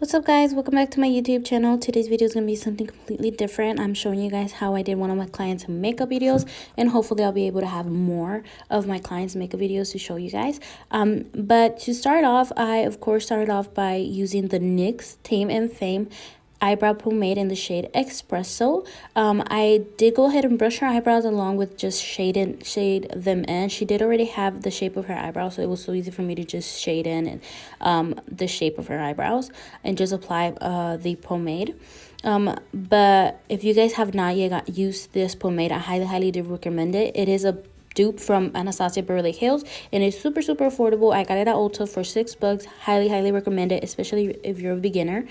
What's up guys, welcome back to my YouTube channel. Today's video is going to be something completely different. I'm showing you guys how I did one of my clients' makeup videos, and hopefully I'll be able to have more of my clients' makeup videos to show you guys. But to start off, I of course started off by using the NYX Tame and Fame eyebrow pomade in the shade Espresso. I did go ahead and brush her eyebrows along with just shade them in. She did already have the shape of her eyebrows, so it was so easy for me to just shade in and the shape of her eyebrows and just apply the pomade. But if you guys have not yet used this pomade, I highly do recommend it. It is a dupe from Anastasia Beverly Hills, and it's super affordable. I got it at Ulta for $6. Highly recommend it, especially if you're a beginner.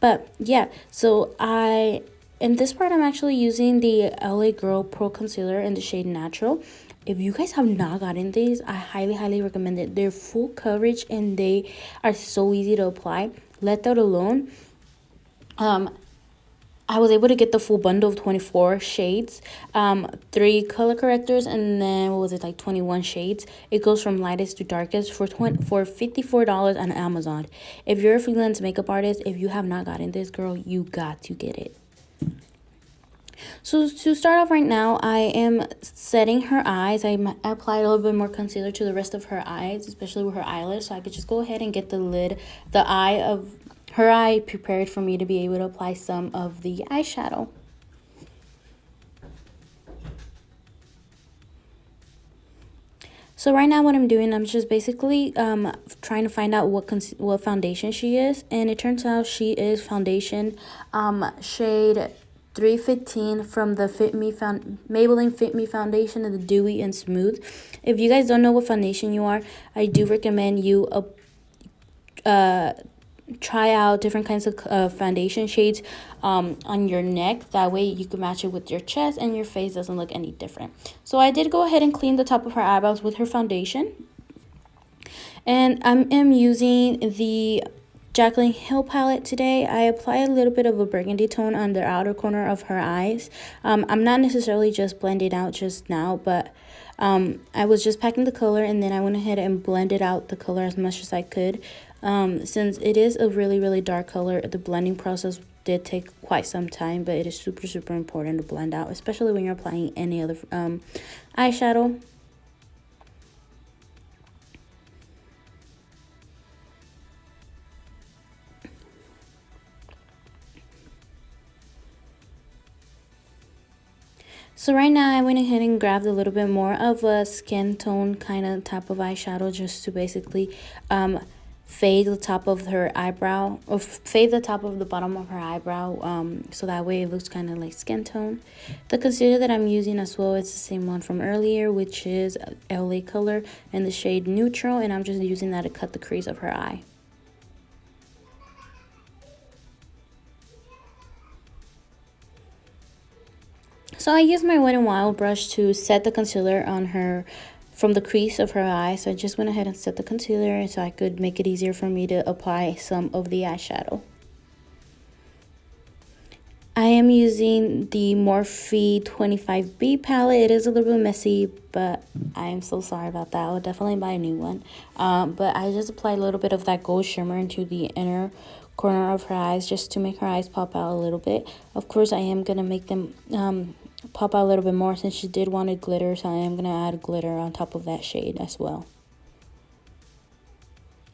But yeah, so in this part I'm actually using the LA Girl Pro Concealer in the shade Natural. If you guys have not gotten these, I highly recommend it. They're full coverage and they are so easy to apply. Let that alone, I was able to get the full bundle of 24 shades, 3 color correctors, and then what was it, like 21 shades. It goes from lightest to darkest for $54 on Amazon. If you're a freelance makeup artist, if you have not gotten this, girl, you got to get it. So to start off right now, I am setting her eyes. I applied a little bit more concealer to the rest of her eyes, especially with her eyelids, so I could just go ahead and get the eye of her eye prepared for me to be able to apply some of the eyeshadow. So right now what I'm doing, I'm just basically trying to find out what foundation she is, and it turns out she is foundation shade 315 from the Maybelline Fit Me foundation in the Dewy and Smooth. If you guys don't know what foundation you are, I do recommend you try out different kinds of foundation shades on your neck. That way you can match it with your chest and your face doesn't look any different. So I did go ahead and clean the top of her eyebrows with her foundation. And I am using the Jaclyn Hill palette today. I apply a little bit of a burgundy tone on the outer corner of her eyes. I'm not necessarily just blending out just now, but I was just packing the color and then I went ahead and blended out the color as much as I could. Since it is a really dark color, the blending process did take quite some time, but it is super important to blend out, especially when you're applying any other eyeshadow. So right now I went ahead and grabbed a little bit more of a skin tone kind of type of eyeshadow just to basically fade the top of her eyebrow, or fade the top of the bottom of her eyebrow, so that way it looks kind of like skin tone. The concealer that I'm using as well is the same one from earlier, which is LA Color in the shade Neutral, and I'm just using that to cut the crease of her eye. So I used my Wet n Wild brush to set the concealer on her from the crease of her eye. So I just went ahead and set the concealer so I could make it easier for me to apply some of the eyeshadow. I am using the Morphe 25B palette. It is a little bit messy, but I am so sorry about that. I will definitely buy a new one. But I just applied a little bit of that gold shimmer into the inner corner of her eyes just to make her eyes pop out a little bit. Of course, I am going to make them pop out a little bit more since she did want a glitter, so I am going to add glitter on top of that shade as well.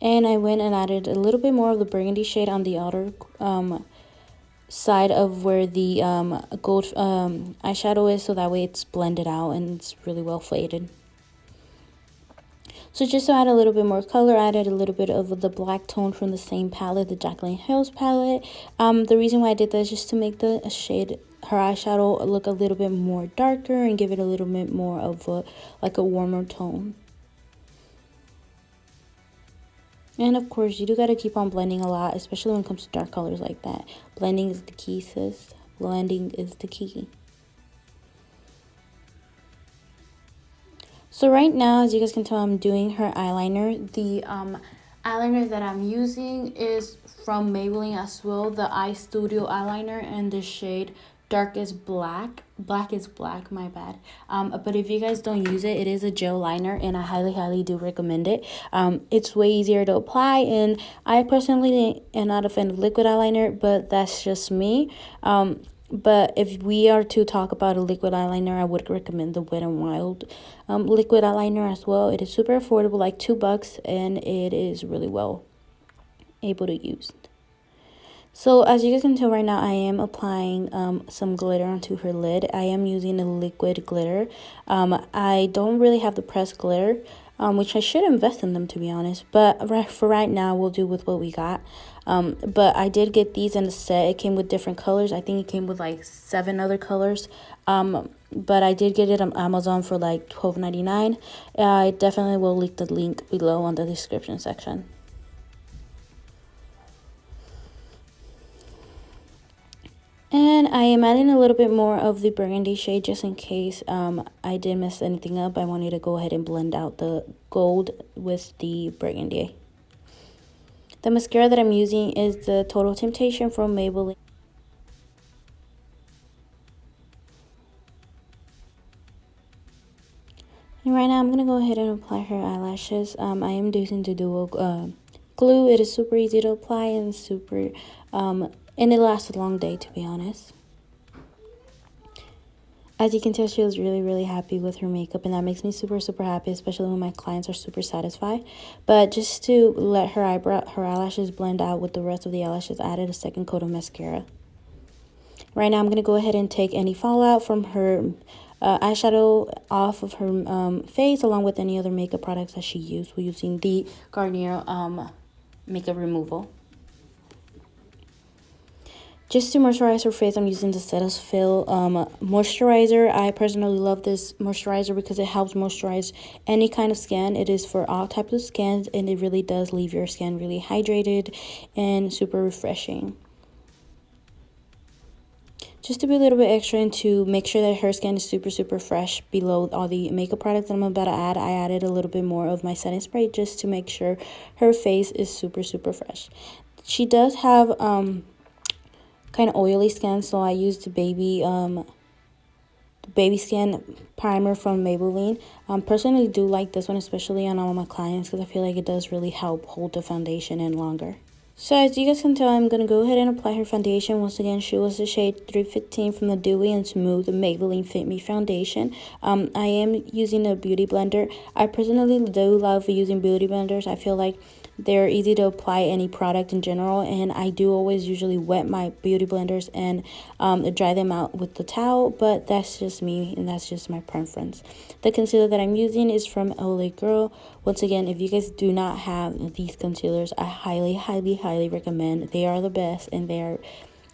And I went and added a little bit more of the burgundy shade on the outer side of where the gold eyeshadow is, so that way it's blended out and it's really well faded. So just to add a little bit more color, I added a little bit of the black tone from the same palette, the Jaclyn Hill's palette. The reason why I did that is just to make the shade, her eyeshadow, look a little bit more darker and give it a little bit more of a warmer tone. And of course, you do got to keep on blending a lot, especially when it comes to dark colors like that. Blending is the key, sis. Blending is the key. So right now, as you guys can tell, I'm doing her eyeliner. The eyeliner that I'm using is from Maybelline as well, the Eye Studio eyeliner in the shade dark is black, black is black, my bad. But if you guys don't use it, it is a gel liner, and I highly do recommend it. It's way easier to apply, and I personally am not a fan of liquid eyeliner, but that's just me. But if we are to talk about a liquid eyeliner, I would recommend the Wet n Wild liquid eyeliner as well. It is super affordable, like $2, and it is really well able to use. So as you guys can tell right now, I am applying some glitter onto her lid. I am using a liquid glitter. I don't really have the pressed glitter, which I should invest in them, to be honest. But for right now, we'll do with what we got. But I did get these in the set. It came with different colors. I think it came with like 7 other colors. But I did get it on Amazon for like $12.99. I definitely will leave the link below on the description section. And I am adding a little bit more of the burgundy shade just in case I did mess anything up. I wanted to go ahead and blend out the gold with the burgundy. The mascara that I'm using is the Total Temptation from Maybelline. And right now I'm going to go ahead and apply her eyelashes. I am using the duo glue. It is super easy to apply and super, and it lasts a long day, to be honest. As you can tell, she was really happy with her makeup, and that makes me super happy, especially when my clients are super satisfied. But just to let her eyelashes blend out with the rest of the eyelashes, I added a second coat of mascara. Right now I'm going to go ahead and take any fallout from her eyeshadow off of her face, along with any other makeup products that she used. We're using the Garnier makeup removal. Just to moisturize her face, I'm using the Cetaphil moisturizer. I personally love this moisturizer because it helps moisturize any kind of skin. It is for all types of skins, and it really does leave your skin really hydrated and super refreshing. Just to be a little bit extra and to make sure that her skin is super fresh below all the makeup products that I'm about to add, I added a little bit more of my setting spray just to make sure her face is super fresh. She does have kind of oily skin, so I used the baby skin primer from Maybelline. Personally do like this one, especially on all my clients, because I feel like it does really help hold the foundation in longer. So as you guys can tell, I'm going to go ahead and apply her foundation. Once again, she was the shade 315 from the Dewy and Smooth Maybelline Fit Me foundation. I am using a beauty blender. I personally do love using beauty blenders. I feel like they're easy to apply any product in general, and I do always usually wet my beauty blenders and dry them out with the towel, but that's just me and that's just my preference. The concealer that I'm using is from LA Girl. Once again, if you guys do not have these concealers, I highly recommend. They are the best, and they are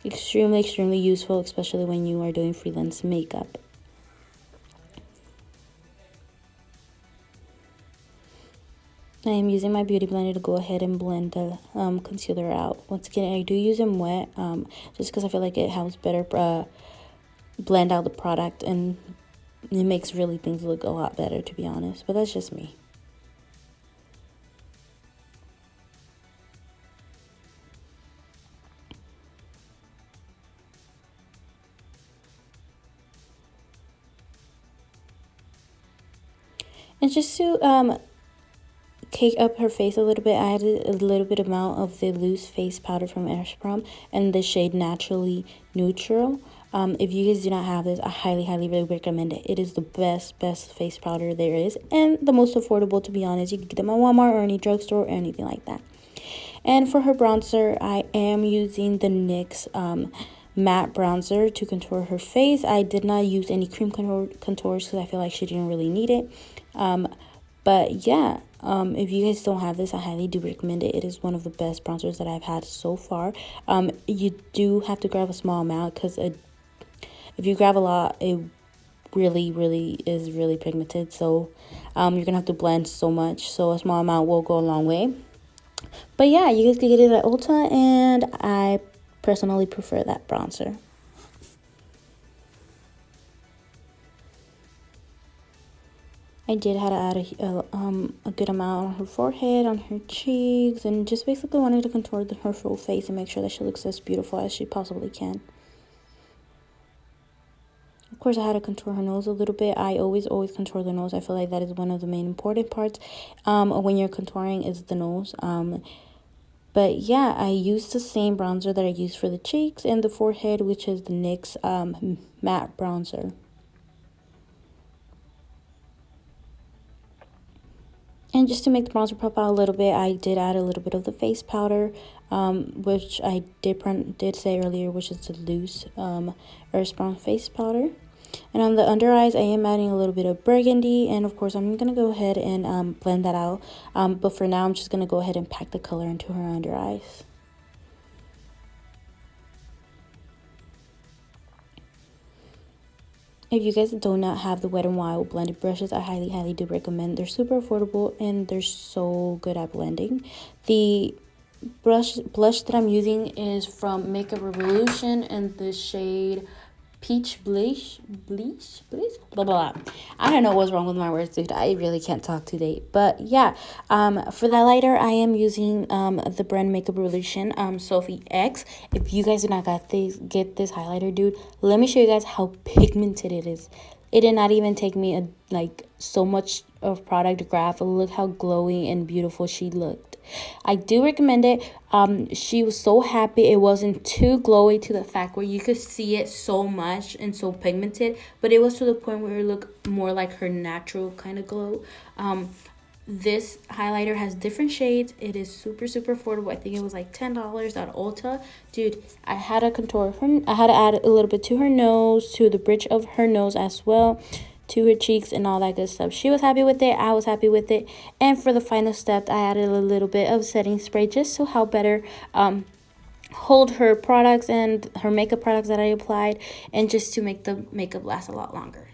extremely useful, especially when you are doing freelance makeup. I am using my beauty blender to go ahead and blend the concealer out. Once again, I do use them wet just because I feel like it helps better blend out the product, and it makes really things look a lot better, to be honest. But that's just me. And just to cake up her face a little bit, I added a little bit amount of the loose face powder from Airsprum and the shade Naturally Neutral. If you guys do not have this, I highly really recommend it. It is the best face powder there is, and the most affordable, to be honest. You can get them at Walmart or any drugstore or anything like that. And for her bronzer, I am using the NYX matte bronzer to contour her face. I did not use any cream contours because I feel like she didn't really need it. But yeah, if you guys don't have this, I highly do recommend it. It is one of the best bronzers that I've had so far. You do have to grab a small amount because if you grab a lot, it really is really pigmented. So you're going to have to blend so much. So a small amount will go a long way. But yeah, you guys can get it at Ulta, and I personally prefer that bronzer. I did have to add a good amount on her forehead, on her cheeks, and just basically wanted to contour her full face and make sure that she looks as beautiful as she possibly can. course, I had to contour her nose a little bit. I always contour the nose. I feel like that is one of the main important parts when you're contouring is the nose. But yeah, I used the same bronzer that I used for the cheeks and the forehead, which is the NYX matte bronzer. And just to make the bronzer pop out a little bit, I did add a little bit of the face powder, which I did say earlier, which is the loose Earthbound face powder. And on the under eyes, I am adding a little bit of burgundy, and of course, I'm going to go ahead and blend that out. But for now, I'm just going to go ahead and pack the color into her under eyes. If you guys do not have the Wet n Wild blended brushes, I highly do recommend. They're super affordable and they're so good at blending. The blush that I'm using is from Makeup Revolution in the shade Peach Bleach, blah, blah, blah. I don't know what's wrong with my words, dude. I really can't talk today. But yeah, for the highlighter, I am using the brand Makeup Revolution, Sophie X. If you guys do not get this highlighter, dude, let me show you guys how pigmented it is. It did not even take me so much of product to graph. Look how glowy and beautiful she looked. I do recommend it. She was so happy it wasn't too glowy to the fact where you could see it so much and so pigmented, but it was to the point where it looked more like her natural kind of glow. This highlighter has different shades. It is super affordable. I think it was like $10 at Ulta. Dude, I had to contour her. I had to add a little bit to her nose, to the bridge of her nose as well, to her cheeks and all that good stuff. She was happy with it. I was happy with it. And for the final step, I added a little bit of setting spray just to help better hold her products and her makeup products that I applied, and just to make the makeup last a lot longer.